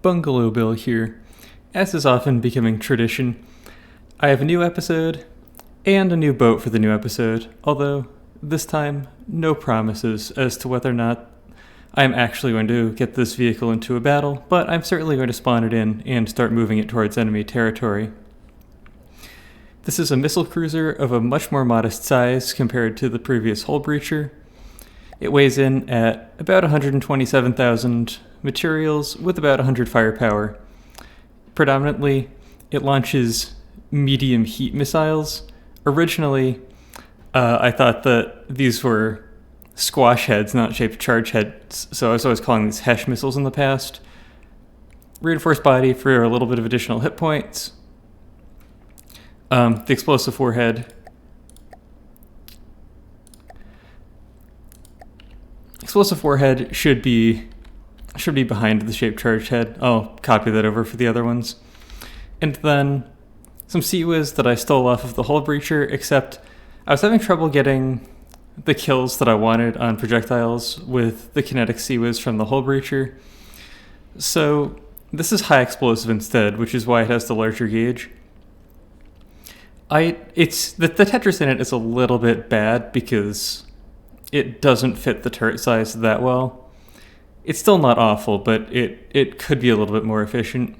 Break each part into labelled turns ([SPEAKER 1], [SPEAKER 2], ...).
[SPEAKER 1] Bungalow Bill here. As is often becoming tradition, I have a new episode and a new boat for the new episode, although this time no promises as to whether or not I'm actually going to get this vehicle into a battle, but I'm certainly going to spawn it in and start moving it towards enemy territory. This is a missile cruiser of a much more modest size compared to the previous hull breacher. It weighs in at about 127,000 materials with about 100 firepower. Predominantly, it launches medium heat missiles. Originally, I thought that these were squash heads, not shaped charge heads, so I was always calling these HESH missiles in the past. Reinforced body for a little bit of additional hit points. The explosive warhead. Explosive warhead should be behind the shaped charge head. I'll copy that over for the other ones. And then some Sea-Whiz that I stole off of the hull breacher, except I was having trouble getting the kills that I wanted on projectiles with the kinetic Sea-Whiz from the hull breacher. So this is high explosive instead, which is why it has the larger gauge. The Tetris in it is a little bit bad because it doesn't fit the turret size that well. It's still not awful, but it could be a little bit more efficient.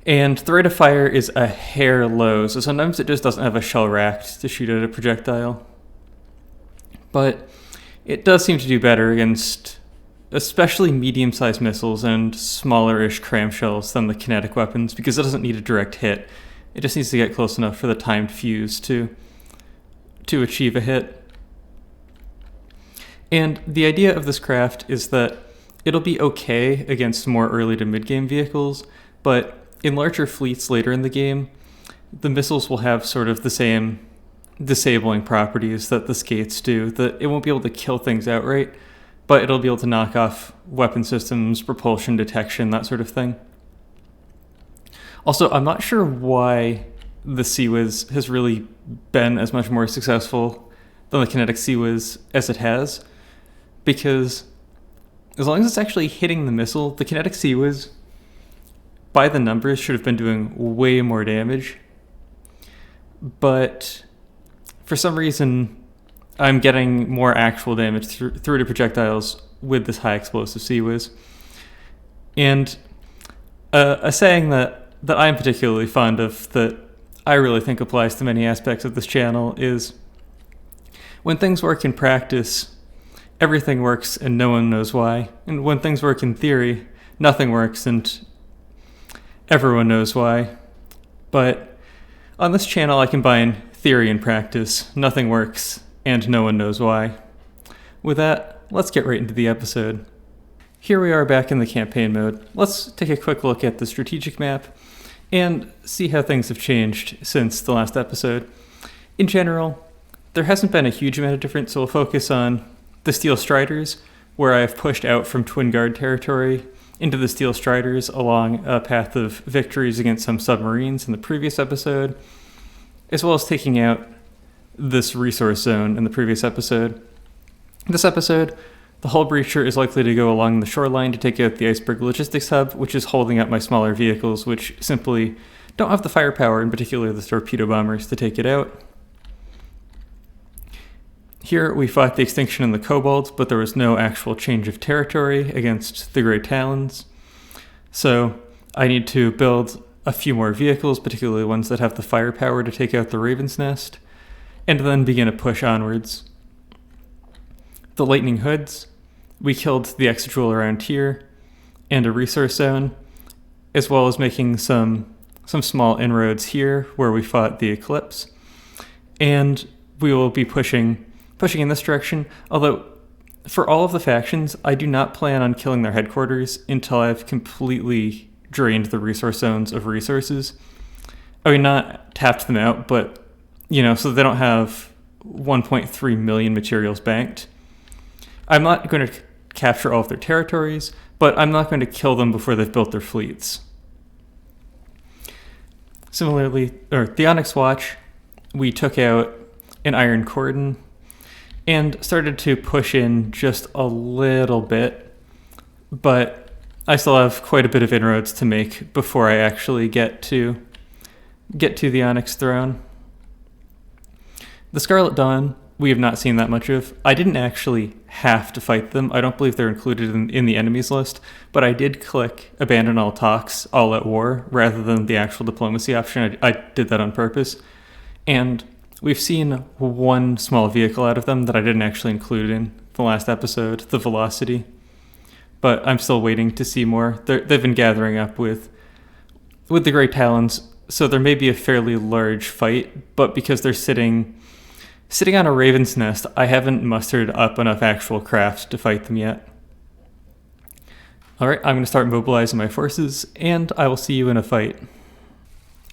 [SPEAKER 1] And the rate of fire is a hair low, so sometimes it just doesn't have a shell rack to shoot at a projectile. But it does seem to do better against especially medium-sized missiles and smaller-ish cramshells than the kinetic weapons because it doesn't need a direct hit. It just needs to get close enough for the timed fuse to achieve a hit. And the idea of this craft is that it'll be okay against more early to mid-game vehicles, but in larger fleets later in the game, the missiles will have sort of the same disabling properties that the skates do, that it won't be able to kill things outright, but it'll be able to knock off weapon systems, propulsion detection, that sort of thing. Also, I'm not sure why the Sea-Whiz has really been as much more successful than the kinetic Sea-Whiz as it has, because as long as it's actually hitting the missile, the kinetic Sea-Whiz, by the numbers, should have been doing way more damage. But for some reason, I'm getting more actual damage through to projectiles with this high explosive Sea-Whiz. And a saying that I'm particularly fond of, that I really think applies to many aspects of this channel, is when things work in practice, everything works and no one knows why. And when things work in theory, nothing works and everyone knows why. But on this channel, I combine theory and practice. Nothing works and no one knows why. With that, let's get right into the episode. Here we are back in the campaign mode. Let's take a quick look at the strategic map and see how things have changed since the last episode. In general, there hasn't been a huge amount of difference, so we'll focus on the Steel Striders, where I've pushed out from Twin Guard territory into the Steel Striders along a path of victories against some submarines in the previous episode, as well as taking out this resource zone in the previous episode. This episode, the hull breacher is likely to go along the shoreline to take out the iceberg logistics hub, which is holding up my smaller vehicles, which simply don't have the firepower, in particular the torpedo bombers, to take it out. Here we fought the extinction in the Kobolds, but there was no actual change of territory against the Grey Talons. So I need to build a few more vehicles, particularly ones that have the firepower to take out the Raven's Nest, and then begin a push onwards. The Lightning Hoods, we killed the Exajewel around here, and a resource zone, as well as making some small inroads here where we fought the Eclipse. And we will be pushing in this direction, although for all of the factions, I do not plan on killing their headquarters until I've completely drained the resource zones of resources. I mean, not tapped them out, but, so they don't have 1.3 million materials banked. I'm not going to capture all of their territories, but I'm not going to kill them before they've built their fleets. Similarly, the Onyx Watch, we took out an Iron Cordon and started to push in just a little bit, but I still have quite a bit of inroads to make before I actually get to the Onyx Throne. The Scarlet Dawn, we have not seen that much of. I didn't actually have to fight them. I don't believe they're included in the enemies list, but I did click Abandon All Talks, All at War, rather than the actual diplomacy option. I did that on purpose. And we've seen one small vehicle out of them that I didn't actually include in the last episode, the Velocity. But I'm still waiting to see more. They've been gathering up with the Great Talons, so there may be a fairly large fight, but because they're sitting on a raven's nest, I haven't mustered up enough actual craft to fight them yet. Alright, I'm going to start mobilizing my forces, and I will see you in a fight.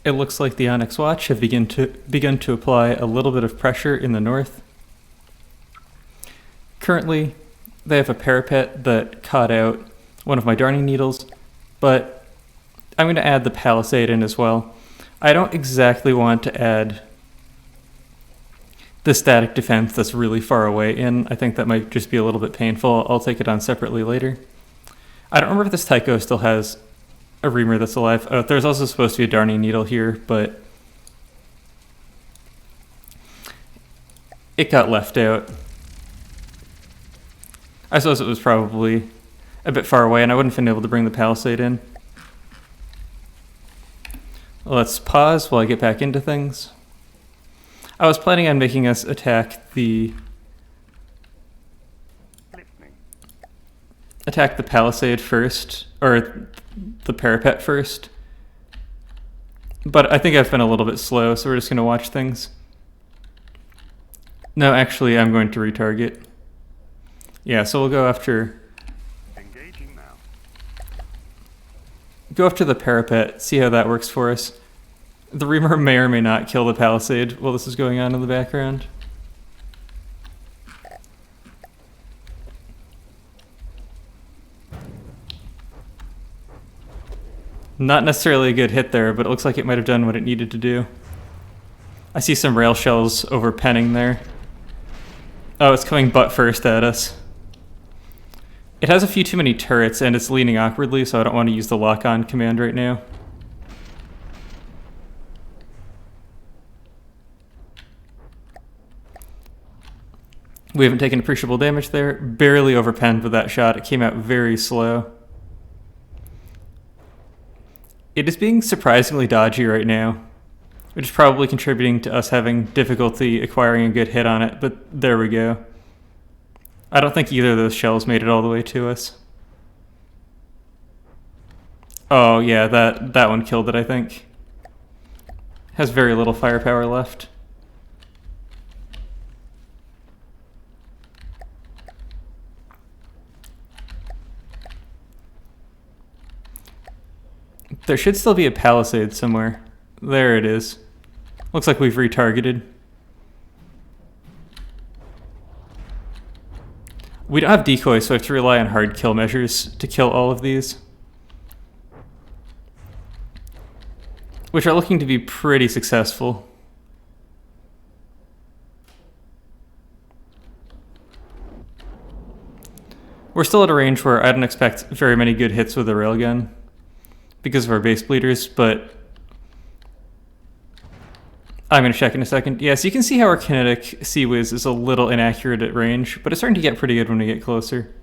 [SPEAKER 1] It looks like the Onyx Watch have begun to apply a little bit of pressure in the north. Currently, they have a parapet that caught out one of my darning needles, but I'm going to add the palisade in as well. I don't exactly want to add the static defense that's really far away in. I think that might just be a little bit painful. I'll take it on separately later. I don't remember if this Tycho still has a reamer that's alive. Oh, there's also supposed to be a darning needle here, but it got left out. I suppose it was probably a bit far away, and I wouldn't have been able to bring the palisade in. Let's pause while I get back into things. I was planning on making us attack the palisade first, or the parapet first. But I think I've been a little bit slow, so we're just going to watch things. No, actually, I'm going to retarget. Yeah, so we'll go after...
[SPEAKER 2] Engaging now.
[SPEAKER 1] Go after the parapet, see how that works for us. The reamer may or may not kill the palisade while this is going on in the background. Not necessarily a good hit there, but it looks like it might have done what it needed to do. I see some rail shells over penning there. Oh, it's coming butt first at us. It has a few too many turrets, and it's leaning awkwardly, so I don't want to use the lock-on command right now. We haven't taken appreciable damage there. Barely overpenned with that shot. It came out very slow. It is being surprisingly dodgy right now, which is probably contributing to us having difficulty acquiring a good hit on it, but there we go. I don't think either of those shells made it all the way to us. Oh yeah, that one killed it, I think. Has very little firepower left. There should still be a palisade somewhere. There it is. Looks like we've retargeted. We don't have decoys, so I have to rely on hard kill measures to kill all of these, which are looking to be pretty successful. We're still at a range where I don't expect very many good hits with the railgun because of our base bleeders, but I'm going to check in a second. Yeah, so you can see how our kinetic Sea-Wiz is a little inaccurate at range, but it's starting to get pretty good when we get closer.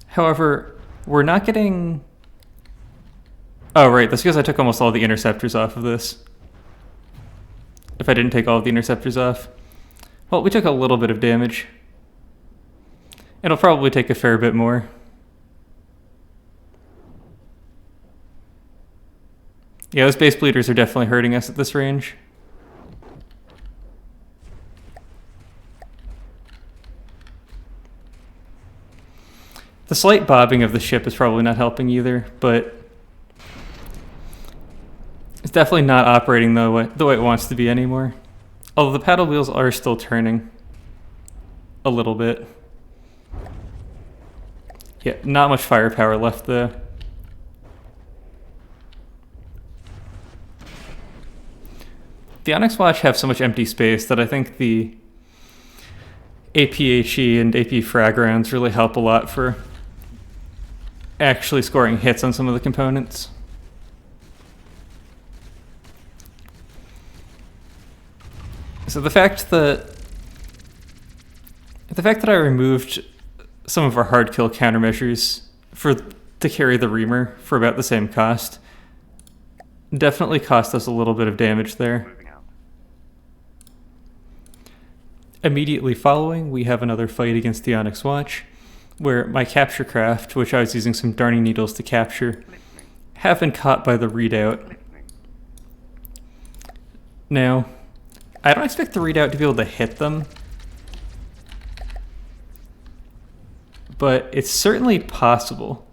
[SPEAKER 1] However, we're not getting... Oh, right, that's because I took almost all the interceptors off of this. If I didn't take all of the interceptors off. Well, we took a little bit of damage. It'll probably take a fair bit more. Yeah, those base bleeders are definitely hurting us at this range. The slight bobbing of the ship is probably not helping either, but it's definitely not operating the way it wants to be anymore. Although the paddle wheels are still turning a little bit. Yeah, not much firepower left though. The Onyx Watch have so much empty space that I think the APHE and AP frag rounds really help a lot for actually scoring hits on some of the components. So the fact that I removed some of our hard kill countermeasures to carry the Reamer for about the same cost definitely cost us a little bit of damage there.
[SPEAKER 2] Moving out.
[SPEAKER 1] Immediately following, we have another fight against the Onyx Watch, where my capture craft, which I was using some darning needles to capture,
[SPEAKER 2] Listening.
[SPEAKER 1] have been caught by the readout.
[SPEAKER 2] Listening.
[SPEAKER 1] Now, I don't expect the readout to be able to hit them, but it's certainly possible.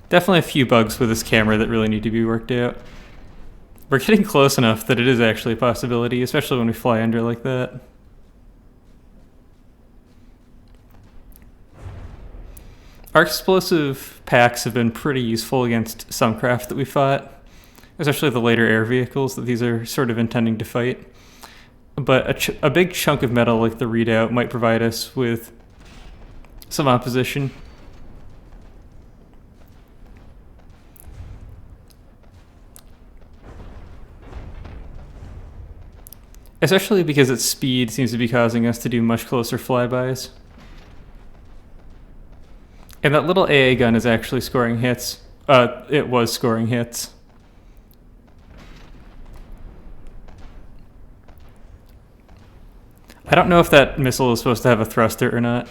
[SPEAKER 1] Definitely a few bugs with this camera that really need to be worked out. We're getting close enough that it is actually a possibility, especially when we fly under like that. Our explosive packs have been pretty useful against some craft that we fought, especially the later air vehicles that these are sort of intending to fight. But a big chunk of metal like the readout might provide us with some opposition. Especially because its speed seems to be causing us to do much closer flybys. And that little AA gun is actually scoring hits. It was scoring hits. I don't know if that missile is supposed to have a thruster or not.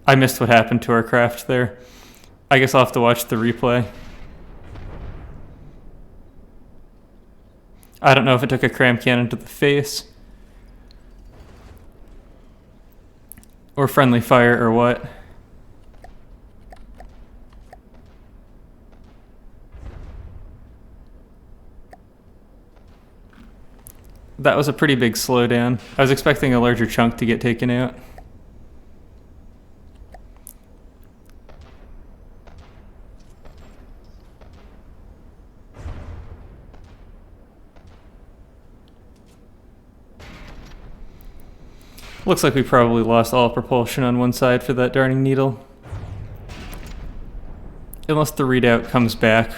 [SPEAKER 1] I missed what happened to our craft there. I guess I'll have to watch the replay. I don't know if it took a cram cannon to the face, or friendly fire, or what. That was a pretty big slowdown. I was expecting a larger chunk to get taken out. Looks like we probably lost all propulsion on one side for that darning needle. Unless the readout comes back,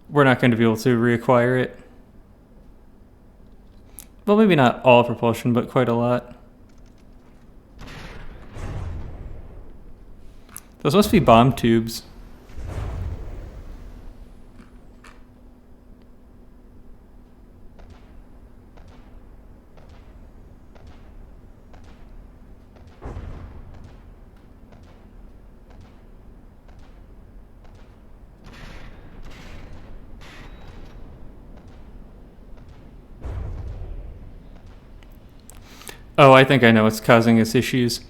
[SPEAKER 1] we're not going to be able to reacquire it. Well, maybe not all propulsion, but quite a lot. Those must be bomb tubes. Oh, I think I know what's causing us issues.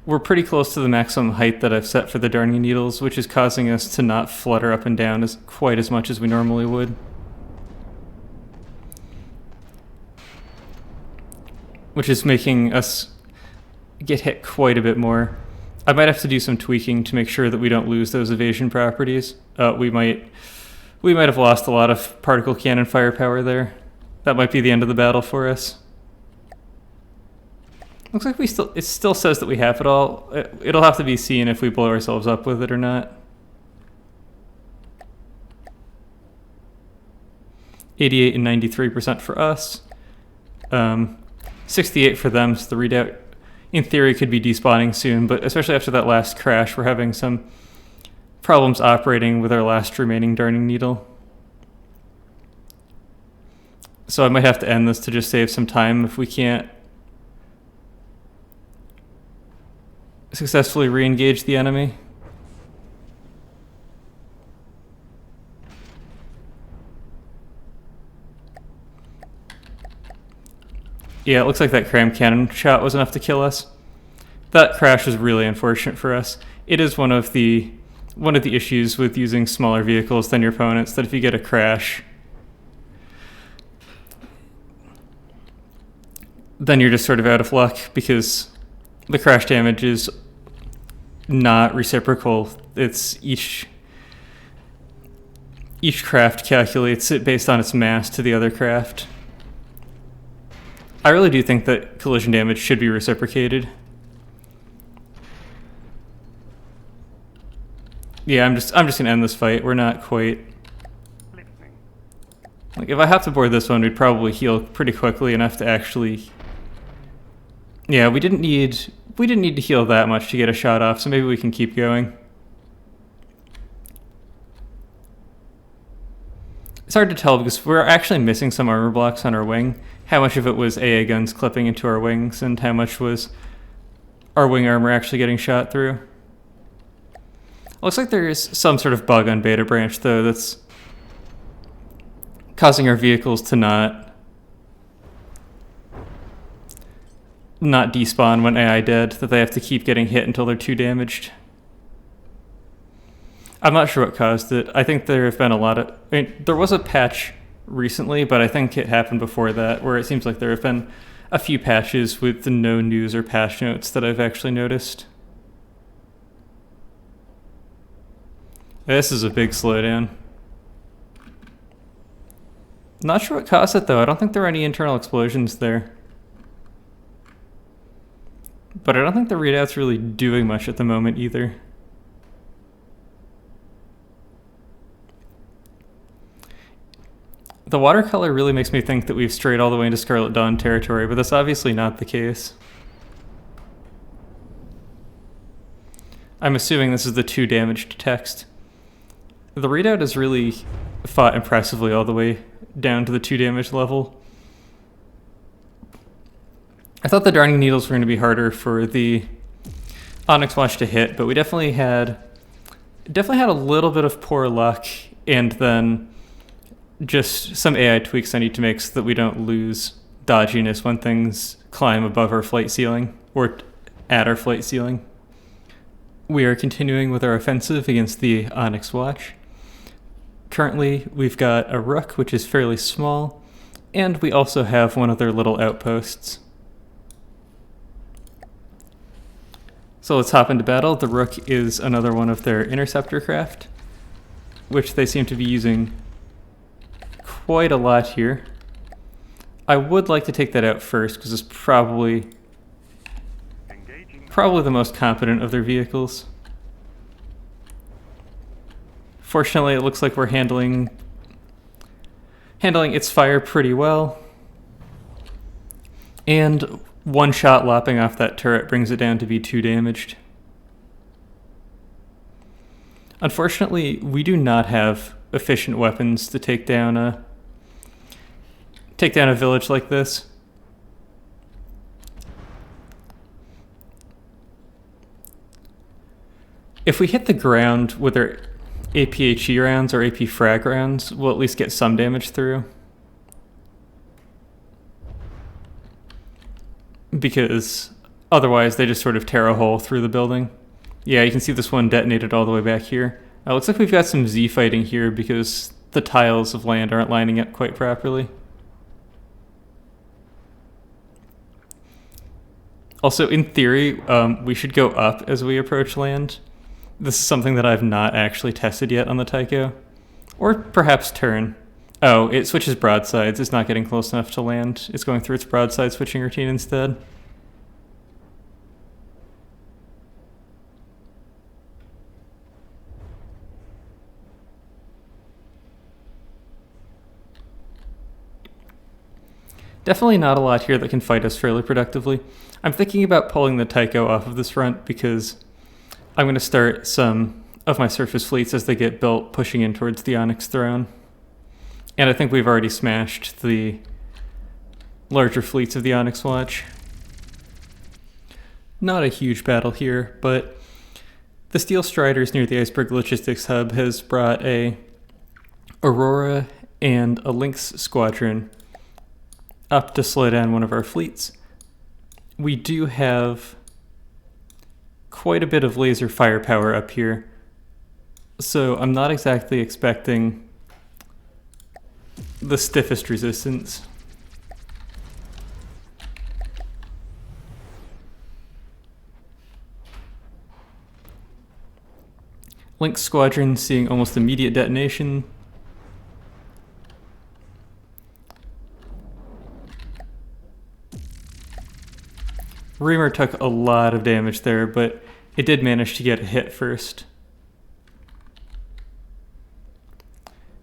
[SPEAKER 1] We're pretty close to the maximum height that I've set for the darning needles, which is causing us to not flutter up and down quite as much as we normally would. Which is making us get hit quite a bit more. I might have to do some tweaking to make sure that we don't lose those evasion properties. We might have lost a lot of particle cannon firepower there. That might be the end of the battle for us. Looks like it still says that we have it all. It'll have to be seen if we blow ourselves up with it or not. 88 and 93% for us. 68 for them, so the readout in theory could be despawning soon, but especially after that last crash, we're having some problems operating with our last remaining darning needle. So I might have to end this to just save some time if we can't successfully re-engage the enemy. Yeah, it looks like that cram cannon shot was enough to kill us. That crash was really unfortunate for us. It is one of the issues with using smaller vehicles than your opponents, that if you get a crash, then you're just sort of out of luck, because the crash damage is not reciprocal. It's each craft calculates it based on its mass to the other craft. I really do think that collision damage should be reciprocated. Yeah, I'm just gonna end this fight. We're not quite.
[SPEAKER 2] Listening.
[SPEAKER 1] Like, if I have to board this one, we'd probably heal pretty quickly enough to actually. Yeah, we didn't need to heal that much to get a shot off, so maybe we can keep going. It's hard to tell because we're actually missing some armor blocks on our wing. How much of it was AA guns clipping into our wings, and how much was our wing armor actually getting shot through? Looks like there is some sort of bug on Beta Branch, though, that's causing our vehicles to not despawn when AI dead, that they have to keep getting hit until they're too damaged. I'm not sure what caused it. I think there have been a lot of... I mean, there was a patch recently, but I think it happened before that, where it seems like there have been a few patches with no news or patch notes that I've actually noticed. This is a big slowdown. Not sure what caused it, though. I don't think there are any internal explosions there. But I don't think the readout's really doing much at the moment either. The watercolor really makes me think that we've strayed all the way into Scarlet Dawn territory, but that's obviously not the case. I'm assuming this is the 2 damaged text. The readout has really fought impressively all the way down to the 2 damage level. I thought the Darning Needles were going to be harder for the Onyx Watch to hit, but we definitely had a little bit of poor luck, and then just some AI tweaks I need to make so that we don't lose dodginess when things climb above our flight ceiling, or at our flight ceiling. We are continuing with our offensive against the Onyx Watch. Currently, we've got a Rook, which is fairly small, and we also have one of their little outposts. So let's hop into battle. The Rook is another one of their interceptor craft, which they seem to be using quite a lot here. I would like to take that out first, because it's probably the most competent of their vehicles. Fortunately, it looks like we're handling its fire pretty well. And one shot lopping off that turret brings it down to be 2 damaged. Unfortunately, we do not have efficient weapons to take down a village like this. If we hit the ground with our APHE rounds or AP frag rounds, we'll at least get some damage through. Because otherwise they just sort of tear a hole through the building. Yeah, you can see this one detonated all the way back here. Looks like we've got some Z fighting here because the tiles of land aren't lining up quite properly. Also, in theory, we should go up as we approach land. This is something that I've not actually tested yet on the Tycho. Or perhaps turn. Oh, it switches broadsides. It's not getting close enough to land. It's going through its broadside switching routine instead. Definitely not a lot here that can fight us fairly productively. I'm thinking about pulling the Tycho off of this front because I'm going to start some of my surface fleets as they get built pushing in towards the Onyx Throne. And I think we've already smashed the larger fleets of the Onyx Watch. Not a huge battle here, but the Steel Striders near the Iceberg Logistics Hub has brought a Aurora and a Lynx squadron up to slow down one of our fleets. We do have quite a bit of laser firepower up here, so I'm not exactly expecting the stiffest resistance. Lynx squadron seeing almost immediate detonation. Reamer took a lot of damage there, but it did manage to get a hit first.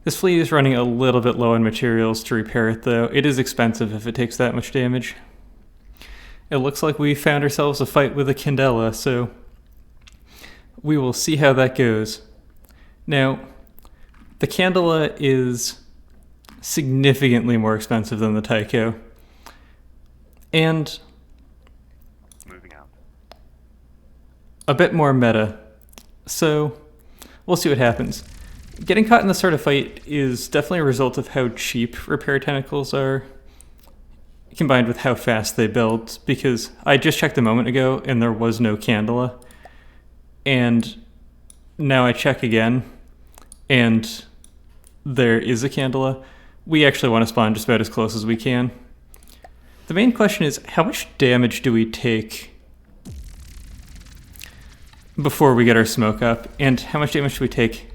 [SPEAKER 1] This fleet is running a little bit low on materials to repair it, though. It is expensive if it takes that much damage. It looks like we found ourselves a fight with a Candela, so we will see how that goes. Now, the Candela is significantly more expensive than the Tycho, and
[SPEAKER 2] Moving out.
[SPEAKER 1] a bit more meta, so we'll see what happens. Getting caught in this sort of fight is definitely a result of how cheap repair tentacles are, combined with how fast they build, because I just checked a moment ago and there was no Candela, and now I check again and there is a Candela. We actually want to spawn just about as close as we can. The main question is, how much damage do we take before we get our smoke up, and how much damage do we take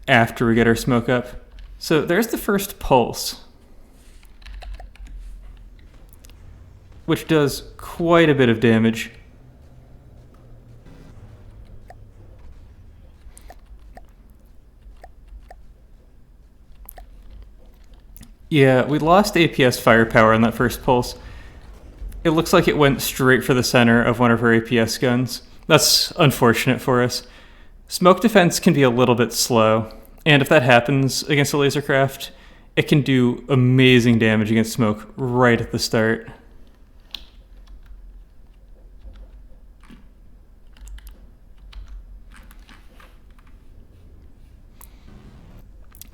[SPEAKER 1] after we get our smoke up? So there's the first pulse, which does quite a bit of damage. Yeah, we lost APS firepower on that first pulse. It looks like it went straight for the center of one of our APS guns. That's unfortunate for us. Smoke defense can be a little bit slow, and if that happens against a laser craft, it can do amazing damage against smoke right at the start.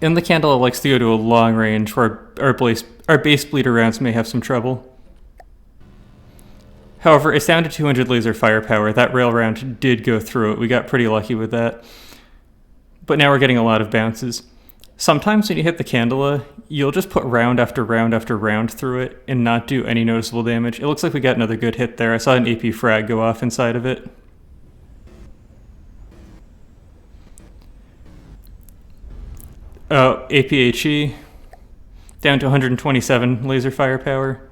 [SPEAKER 1] And the Candela likes to go to a long range where our base bleeder rounds may have some trouble. However, it's down to 200 laser firepower. That rail round did go through it. We got pretty lucky with that. But now we're getting a lot of bounces. Sometimes when you hit the Candela, you'll just put round after round after round through it and not do any noticeable damage. It looks like we got another good hit there. I saw an AP frag go off inside of it. APHE, down to 127 laser firepower.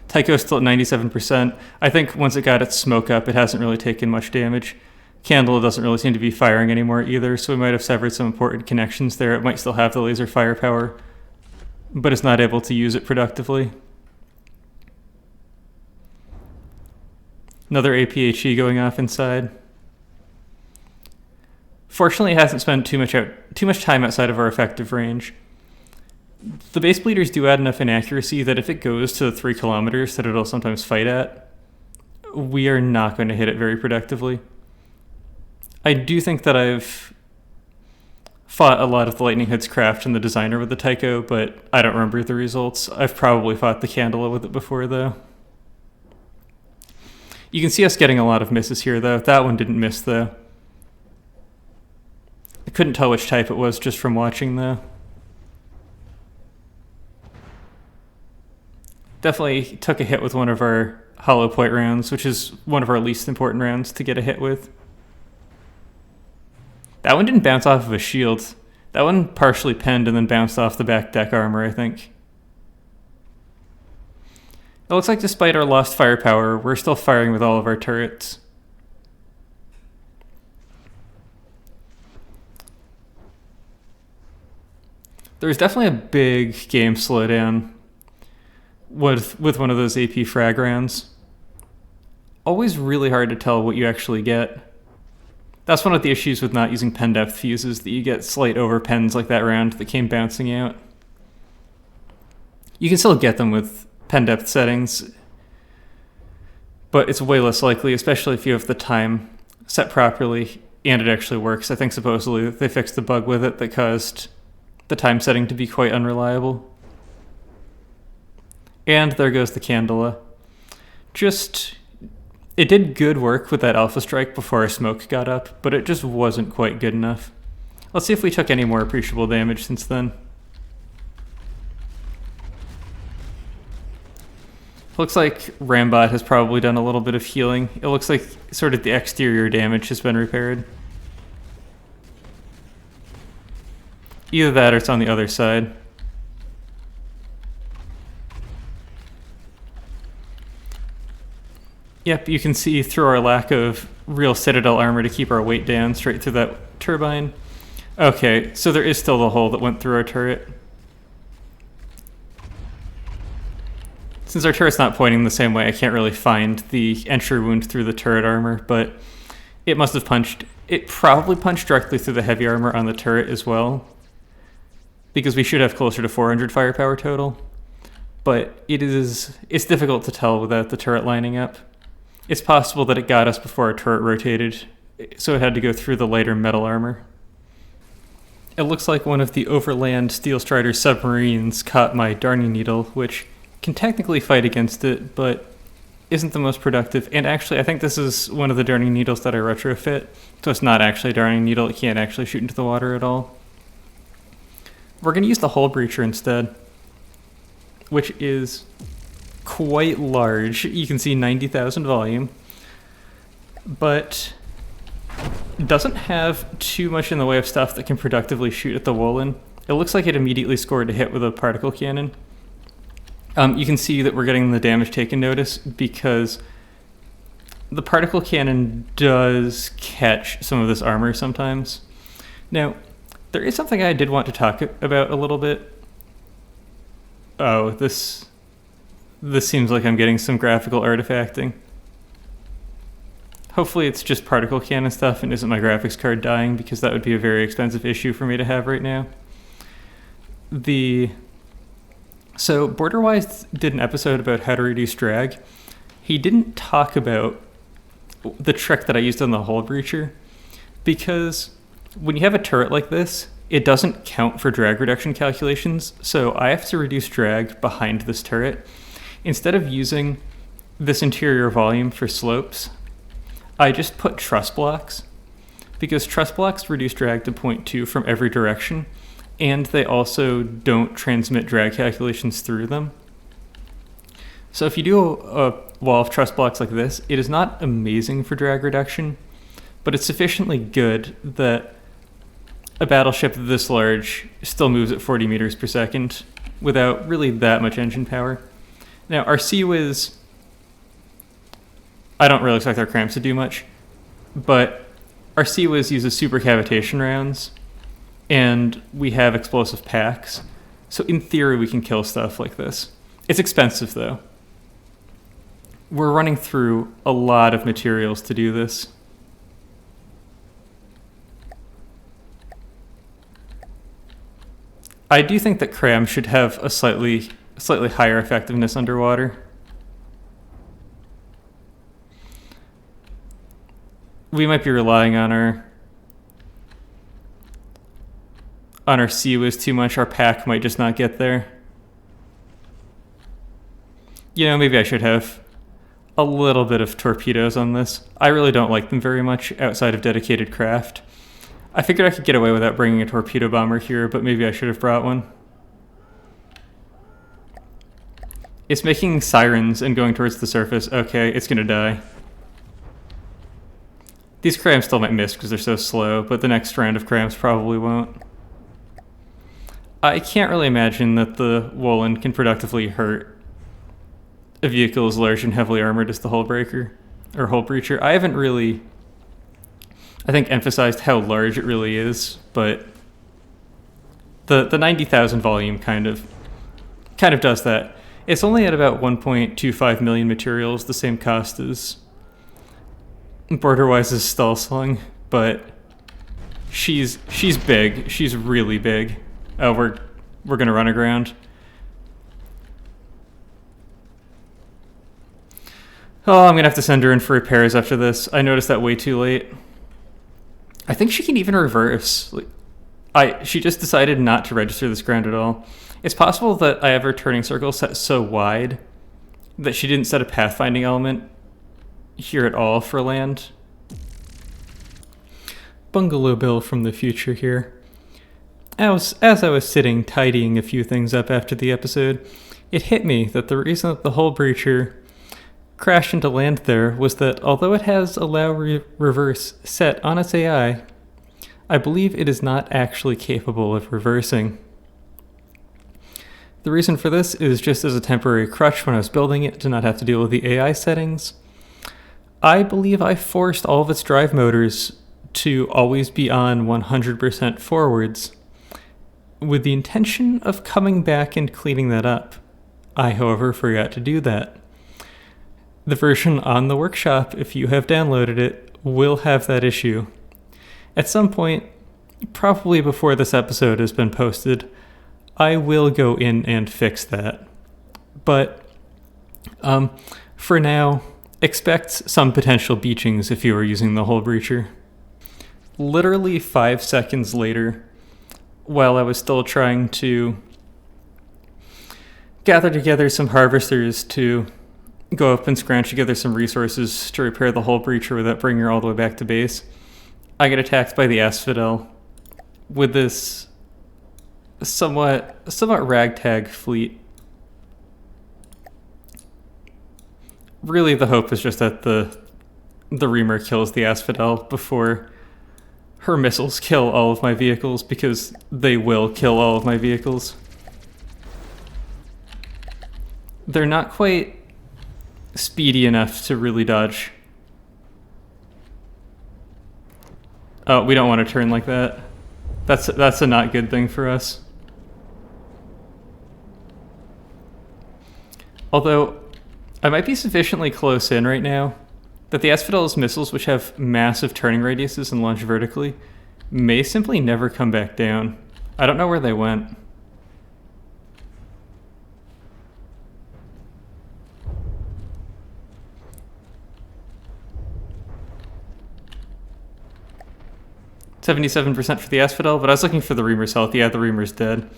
[SPEAKER 1] Tycho's still at 97%. I think once it got its smoke up, it hasn't really taken much damage. Candela doesn't really seem to be firing anymore either, so we might have severed some important connections there. It might still have the laser firepower, but it's not able to use it productively. Another APHE going off inside. Fortunately, it hasn't spent too much time outside of our effective range. The base bleeders do add enough inaccuracy that if it goes to the 3 kilometers that it'll sometimes fight at, we are not going to hit it very productively. I do think that I've fought a lot of the Lightning Hood's craft and the designer with the Tycho, but I don't remember the results. I've probably fought the Candela with it before, though. You can see us getting a lot of misses here, though. That one didn't miss, though. I couldn't tell which type it was just from watching, though. Definitely took a hit with one of our hollow point rounds, which is one of our least important rounds to get a hit with. That one didn't bounce off of a shield. That one partially pinned and then bounced off the back deck armor, I think. It looks like despite our lost firepower, we're still firing with all of our turrets. There's definitely a big game slowdown with one of those AP frag rounds. Always really hard to tell what you actually get. That's one of the issues with not using pen depth fuses, that you get slight over pens like that round that came bouncing out. You can still get them with pen depth settings, but it's way less likely, especially if you have the time set properly and it actually works. I think supposedly they fixed the bug with it that caused the time setting to be quite unreliable. And there goes the Candela. It did good work with that Alpha Strike before our smoke got up, but it just wasn't quite good enough. Let's see if we took any more appreciable damage since then. Looks like Rambot has probably done a little bit of healing. It looks like sort of the exterior damage has been repaired. Either that or it's on the other side. Yep, you can see through our lack of real Citadel armor to keep our weight down straight through that turbine. Okay, so there is still the hole that went through our turret. Since our turret's not pointing the same way, I can't really find the entry wound through the turret armor, but it must have punched... It probably punched directly through the heavy armor on the turret as well, because we should have closer to 400 firepower total. But it's difficult to tell without the turret lining up. It's possible that it got us before our turret rotated, so it had to go through the lighter metal armor. It looks like one of the overland Steel Strider submarines caught my Darning Needle, which can technically fight against it, but isn't the most productive. And actually, I think this is one of the Darning Needles that I retrofit, so it's not actually a Darning Needle. It can't actually shoot into the water at all. We're going to use the Hull Breacher instead, which is quite large. You can see 90,000 volume, but doesn't have too much in the way of stuff that can productively shoot at the Woolen. It looks like it immediately scored a hit with a particle cannon. You can see that we're getting the damage taken notice because the particle cannon does catch some of this armor sometimes. Now, there is something I did want to talk about a little bit. Oh, this seems like I'm getting some graphical artifacting. Hopefully it's just particle cannon stuff and isn't my graphics card dying, because that would be a very expensive issue for me to have right now. So Borderwise did an episode about how to reduce drag. He didn't talk about the trick that I used on the Hull Breacher, because when you have a turret like this, it doesn't count for drag reduction calculations, so I have to reduce drag behind this turret. Instead of using this interior volume for slopes, I just put truss blocks, because truss blocks reduce drag to 0.2 from every direction, and they also don't transmit drag calculations through them. So if you do a wall of truss blocks like this, it is not amazing for drag reduction, but it's sufficiently good that a battleship this large still moves at 40 meters per second without really that much engine power. Now, our Sea-Wiz, I don't really expect our cramps to do much, but our Sea-Wiz uses super cavitation rounds, and we have explosive packs, so in theory we can kill stuff like this. It's expensive though. We're running through a lot of materials to do this. I do think that Cram should have a slightly higher effectiveness underwater. We might be relying on our Sea-Wiz too much. Our pack might just not get there. You know, maybe I should have a little bit of torpedoes on this. I really don't like them very much outside of dedicated craft. I figured I could get away without bringing a torpedo bomber here, but maybe I should have brought one. It's making sirens and going towards the surface. Okay, it's gonna die. These crams still might miss because they're so slow, but the next round of crams probably won't. I can't really imagine that the Woolen can productively hurt a vehicle as large and heavily armored as the Hull Breacher. I haven't really, I think, emphasized how large it really is, but the 90,000 volume kind of does that. It's only at about 1.25 million materials, the same cost as Borderwise's Stall Slung, but she's big. She's really big. Oh, we're gonna run aground. Oh, I'm gonna have to send her in for repairs after this. I noticed that way too late. I think she can even reverse. She just decided not to register this ground at all. It's possible that I have her turning circle set so wide that she didn't set a pathfinding element here at all for land. Bungalow Bill from the future here. As I was sitting tidying a few things up after the episode, it hit me that the reason that the Hull Breacher crashed into land there was that although it has allow reverse set on its AI, I believe it is not actually capable of reversing. The reason for this is just as a temporary crutch when I was building it to not have to deal with the AI settings. I believe I forced all of its drive motors to always be on 100% forwards, with the intention of coming back and cleaning that up. I, however, forgot to do that. The version on the workshop, if you have downloaded it, will have that issue. At some point, probably before this episode has been posted, I will go in and fix that. But for now, expect some potential beachings if you are using the hull breacher. Literally 5 seconds later, while I was still trying to gather together some harvesters to go up and scrounge together some resources to repair the hull breacher without bringing her all the way back to base, I get attacked by the Asphodel with this somewhat ragtag fleet. Really, the hope is just that the Reamer kills the Asphodel before her missiles kill all of my vehicles, because they will kill all of my vehicles. They're not quite speedy enough to really dodge. Oh, we don't want to turn like that. That's a not good thing for us. Although, I might be sufficiently close in right now that the Asphodel's missiles, which have massive turning radiuses and launch vertically, may simply never come back down. I don't know where they went. %77% for the Asphodel, but I was looking for the Reamer's health. Yeah, the Reamer's dead.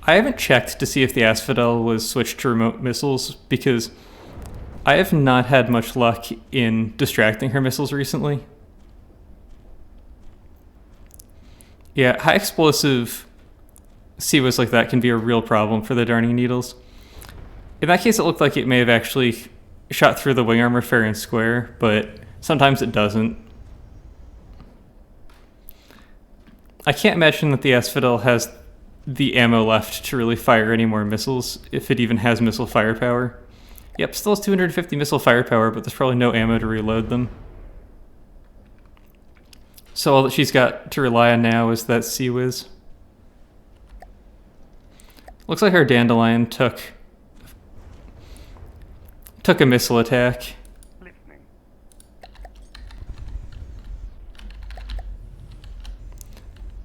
[SPEAKER 1] I haven't checked to see if the Asphodel was switched to remote missiles, because I have not had much luck in distracting her missiles recently. Yeah, high explosive CWAs like that can be a real problem for the Darning Needles. In that case, it looked like it may have actually shot through the wing armor fair and square, but sometimes it doesn't. I can't imagine that the Asphodel has the ammo left to really fire any more missiles, if it even has missile firepower. Yep, still has 250 missile firepower, but there's probably no ammo to reload them. So all that she's got to rely on now is that CWIS. Looks like our Dandelion took a missile attack.
[SPEAKER 2] Listening.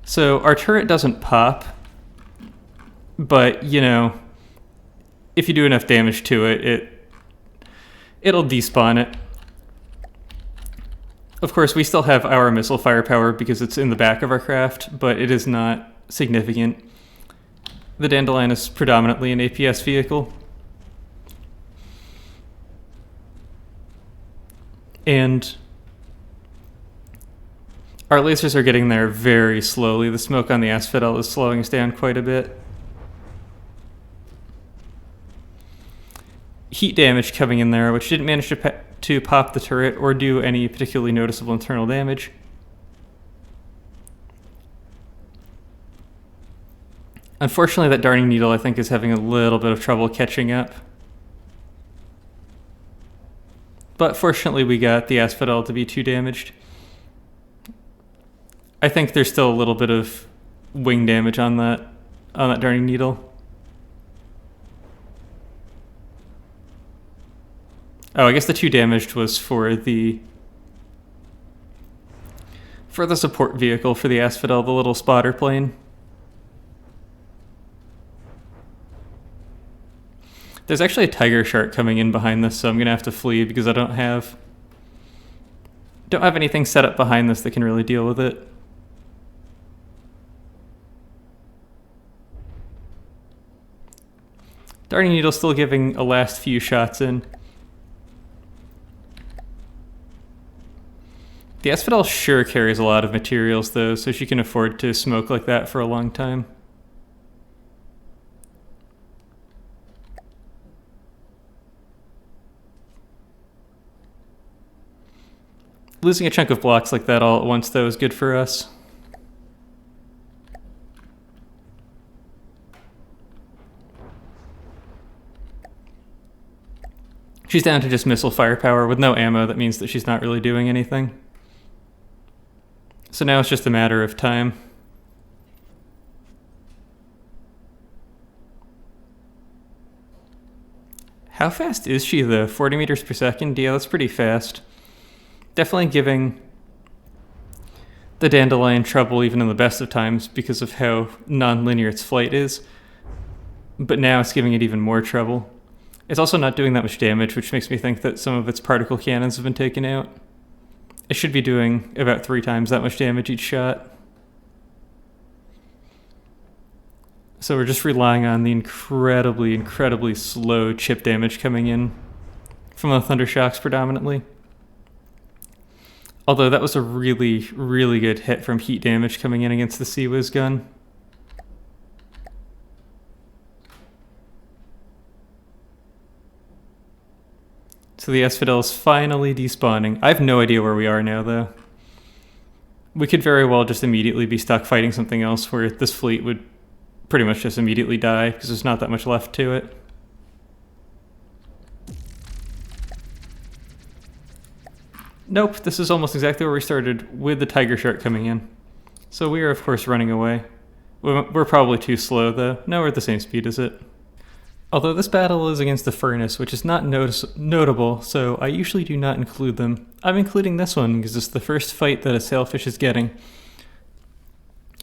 [SPEAKER 1] So our turret doesn't pop, but, you know, if you do enough damage to it, it'll despawn it. Of course, we still have our missile firepower because it's in the back of our craft, but it is not significant. The Dandelion is predominantly an APS vehicle. And our lasers are getting there very slowly. The smoke on the Asphodel is slowing us down quite a bit. Heat damage coming in there, which didn't manage to pop the turret or do any particularly noticeable internal damage. Unfortunately, that Darning Needle, I think, is having a little bit of trouble catching up. But fortunately, we got the Asphodel to be 2 damaged. I think there's still a little bit of wing damage on that Darning Needle. Oh, I guess the 2 damaged was for the support vehicle for the Asphodel, the little spotter plane. There's actually a tiger shark coming in behind this, so I'm gonna have to flee because I don't have anything set up behind this that can really deal with it. Darning Needle still giving a last few shots in. The Asphodel sure carries a lot of materials, though, so she can afford to smoke like that for a long time. Losing a chunk of blocks like that all at once, though, is good for us. She's down to just missile firepower with no ammo. That means that she's not really doing anything. So now it's just a matter of time. How fast is she though? 40 meters per second? Yeah, that's pretty fast. Definitely giving the Dandelion trouble even in the best of times because of how non-linear its flight is. But now it's giving it even more trouble. It's also not doing that much damage, which makes me think that some of its particle cannons have been taken out. It should be doing about 3 times that much damage each shot. So we're just relying on the incredibly, incredibly slow chip damage coming in from the Thunder Shocks predominantly. Although that was a really, really good hit from heat damage coming in against the Sea-Whiz gun. So the Asphodel is finally despawning. I have no idea where we are now, though. We could very well just immediately be stuck fighting something else where this fleet would pretty much just immediately die because there's not that much left to it. Nope, this is almost exactly where we started with the Tiger Shark coming in. So we are, of course, running away. We're probably too slow, though. No, we're at the same speed as it. Although this battle is against the Furnace, which is not notable, so I usually do not include them. I'm including this one because it's the first fight that a sailfish is getting.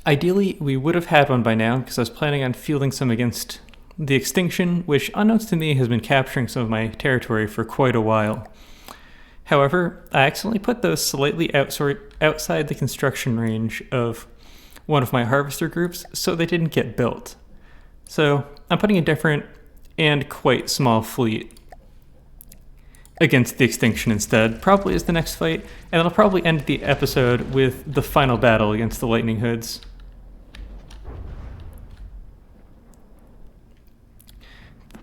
[SPEAKER 1] Ideally, we would have had one by now because I was planning on fielding some against the Extinction, which, unknowns to me, has been capturing some of my territory for quite a while. However, I accidentally put those slightly outside the construction range of one of my harvester groups, so they didn't get built. So I'm putting a different and quite small fleet against the Extinction instead, probably as the next fight, and it'll probably end the episode with the final battle against the Lightning Hoods.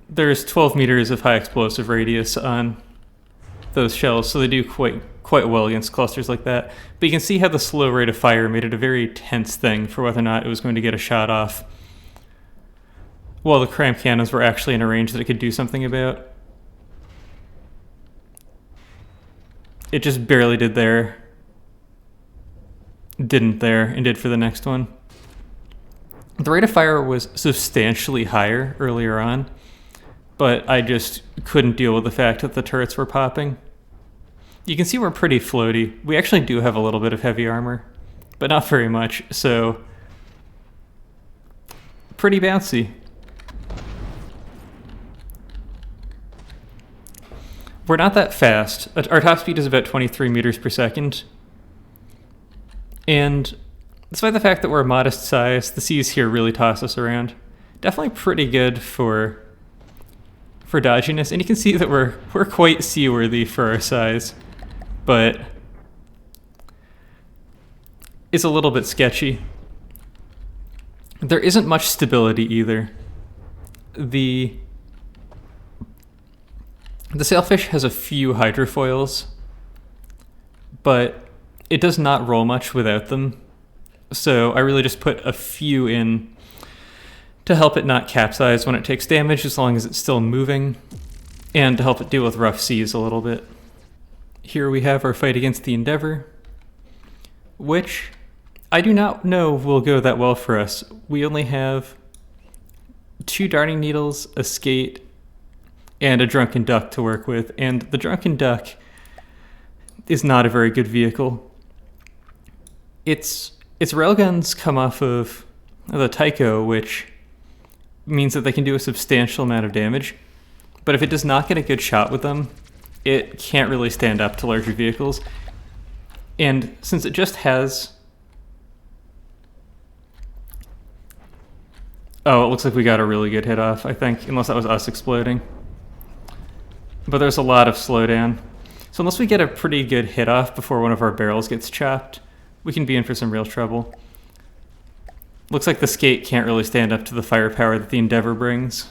[SPEAKER 1] There's 12 meters of high explosive radius on those shells, so they do quite well against clusters like that. But you can see how the slow rate of fire made it a very tense thing for whether or not it was going to get a shot off, while the cramp cannons were actually in a range that it could do something about. It just barely did there, didn't there, and did for the next one. The rate of fire was substantially higher earlier on, but I just couldn't deal with the fact that the turrets were popping. You can see we're pretty floaty. We actually do have a little bit of heavy armor, but not very much, so pretty bouncy. We're not that fast. Our top speed is about 23 meters per second. And despite the fact that we're a modest size, the seas here really toss us around. Definitely pretty good for dodginess. And you can see that we're quite seaworthy for our size. But it's a little bit sketchy. There isn't much stability either. The sailfish has a few hydrofoils, but it does not roll much without them. So I really just put a few in to help it not capsize when it takes damage as long as it's still moving, and to help it deal with rough seas a little bit. Here we have our fight against the Endeavor, which I do not know will go that well for us. We only have 2 darning needles, a skate, and a drunken duck to work with, and the drunken duck is not a very good vehicle. Its railguns come off of the Tycho, which means that they can do a substantial amount of damage, but if it does not get a good shot with them, it can't really stand up to larger vehicles. And since it just has... Oh, it looks like we got a really good hit off, I think, unless that was us exploding. But there's a lot of slowdown. So unless we get a pretty good hit off before one of our barrels gets chopped, we can be in for some real trouble. Looks like the skate can't really stand up to the firepower that the Endeavor brings.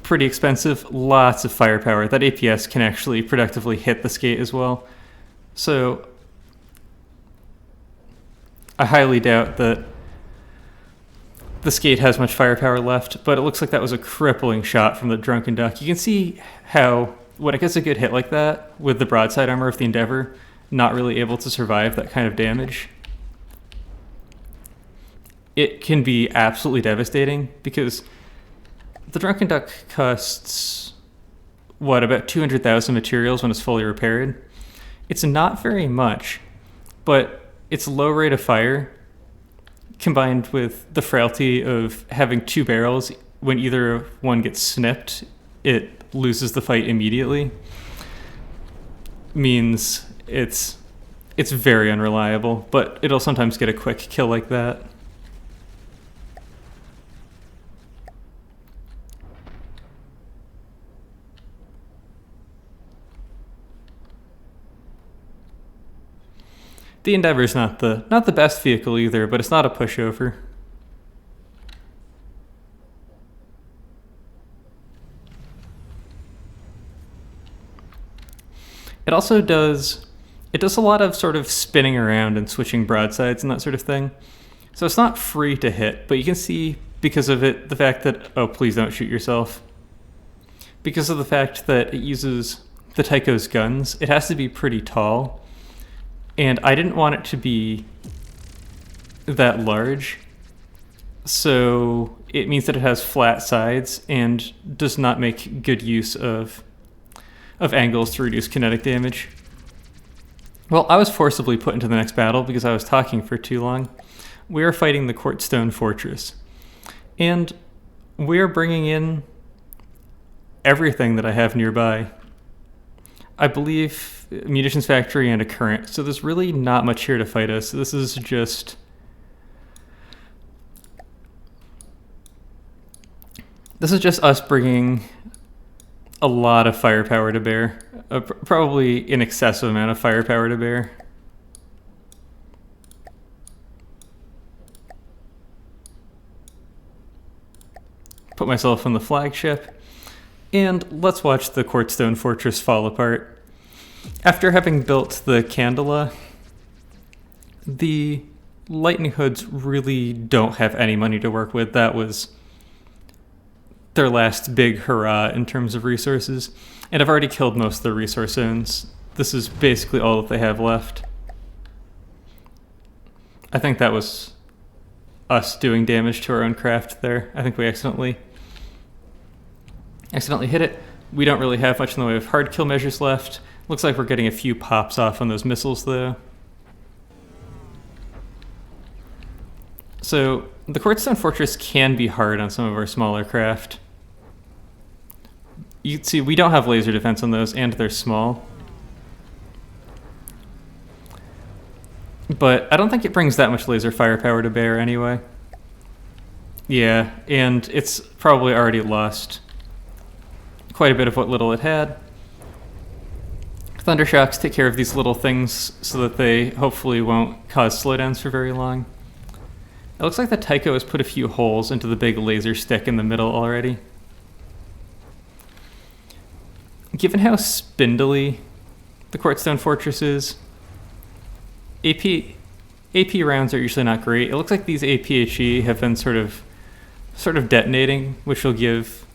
[SPEAKER 1] Pretty expensive, lots of firepower. That APS can actually productively hit the skate as well. So I highly doubt that the skate has much firepower left, but it looks like that was a crippling shot from the Drunken Duck. You can see how, when it gets a good hit like that with the broadside armor of the Endeavor, not really able to survive that kind of damage, it can be absolutely devastating, because the Drunken Duck costs, about 200,000 materials when it's fully repaired. It's not very much, but its low rate of fire, combined with the frailty of having two barrels, when either one gets snipped, it loses the fight immediately, means it's very unreliable, but it'll sometimes get a quick kill like that. The Endeavor's not the best vehicle either, but it's not a pushover. It also does a lot of sort of spinning around and switching broadsides and that sort of thing. So it's not free to hit, but you can see because of it the fact that, oh, please don't shoot yourself. Because of the fact that it uses the Tycho's guns, it has to be pretty tall. And I didn't want it to be that large, so it means that it has flat sides and does not make good use of angles to reduce kinetic damage. Well, I was forcibly put into the next battle because I was talking for too long. We are fighting the Quartzstone Fortress, and we are bringing in everything that I have nearby. I believe a munitions factory and a current, so there's really not much here to fight us. This is just us bringing a lot of firepower to bear, probably an excessive amount of firepower to bear. Put myself on the flagship, and let's watch the Quartzstone Fortress fall apart. After having built the Candela, the Lightning Hoods really don't have any money to work with. That was their last big hurrah in terms of resources, and I've already killed most of the resource zones. This is basically all that they have left. I think that was us doing damage to our own craft there. I think we accidentally hit it. We don't really have much in the way of hard kill measures left. Looks like we're getting a few pops off on those missiles though. So the Quartzstone Fortress can be hard on some of our smaller craft. You can see we don't have laser defense on those, and they're small. But I don't think it brings that much laser firepower to bear anyway. Yeah, and it's probably already lost quite a bit of what little it had. Thundershocks take care of these little things so that they hopefully won't cause slowdowns for very long. It looks like the Tycho has put a few holes into the big laser stick in the middle already. Given how spindly the Quartzstone Fortress is, AP rounds are usually not great. It looks like these APHE have been sort of detonating, which will give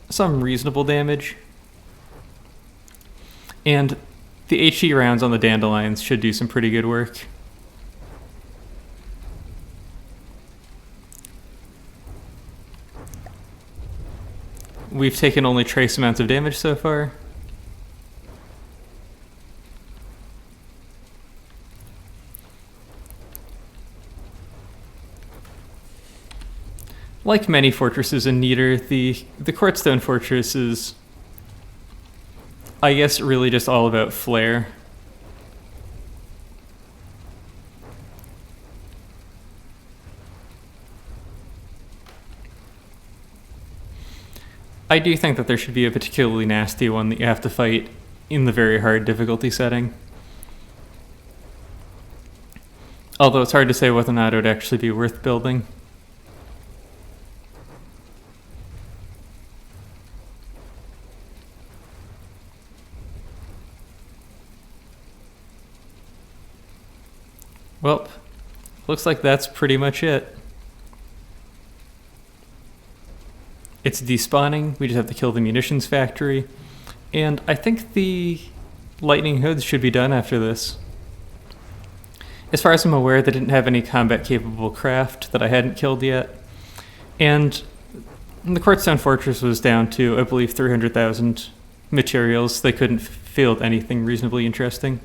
[SPEAKER 1] some reasonable damage. And the HE rounds on the Dandelions should do some pretty good work. We've taken only trace amounts of damage so far. Like many fortresses in Nieder, the Quartzstone Fortress is, I guess, really just all about flair. I do think that there should be a particularly nasty one that you have to fight in the very hard difficulty setting. Although it's hard to say whether or not it would actually be worth building. Well, looks like that's pretty much it. It's despawning. We just have to kill the munitions factory. And I think the lightning hoods should be done after this. As far as I'm aware, they didn't have any combat-capable craft that I hadn't killed yet. And the Quartzstone Fortress was down to, I believe, 300,000 materials. They couldn't field anything reasonably interesting.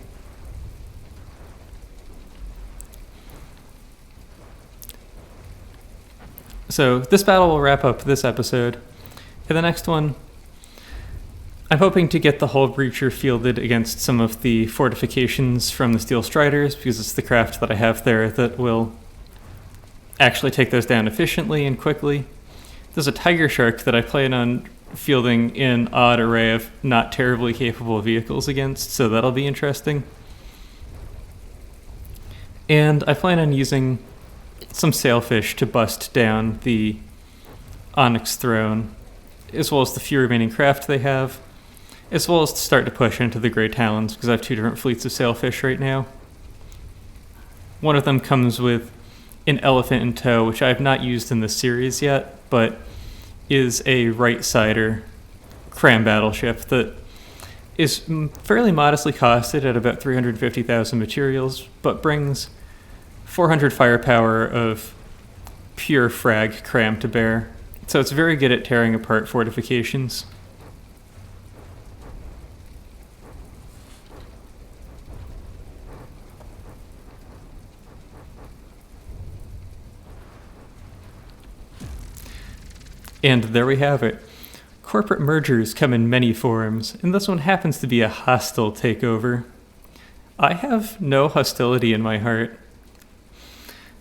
[SPEAKER 1] So this battle will wrap up this episode. In the next one, I'm hoping to get the Hull Breacher fielded against some of the fortifications from the Steel Striders, because it's the craft that I have there that will actually take those down efficiently and quickly. There's a Tiger Shark that I plan on fielding an odd array of not terribly capable vehicles against, so that'll be interesting. And I plan on using some sailfish to bust down the Onyx Throne, as well as the few remaining craft they have, as well as to start to push into the Grey Talons, because I have 2 different fleets of sailfish right now. One of them comes with an elephant in tow, which I have not used in this series yet, but is a right-sider cram battleship that is fairly modestly costed at about 350,000 materials, but brings 400 firepower of pure frag cram to bear. So it's very good at tearing apart fortifications. And there we have it. Corporate mergers come in many forms, and this one happens to be a hostile takeover. I have no hostility in my heart.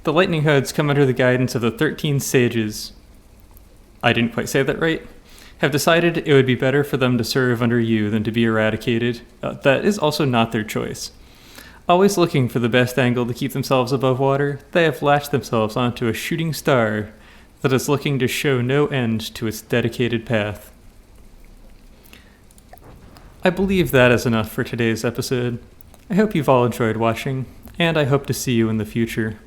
[SPEAKER 1] The Lightning Hoods come under the guidance of the 13 Sages. I didn't quite say that right. Have decided it would be better for them to serve under you than to be eradicated. That is also not their choice. Always looking for the best angle to keep themselves above water, they have latched themselves onto a shooting star that is looking to show no end to its dedicated path. I believe that is enough for today's episode. I hope you've all enjoyed watching, and I hope to see you in the future.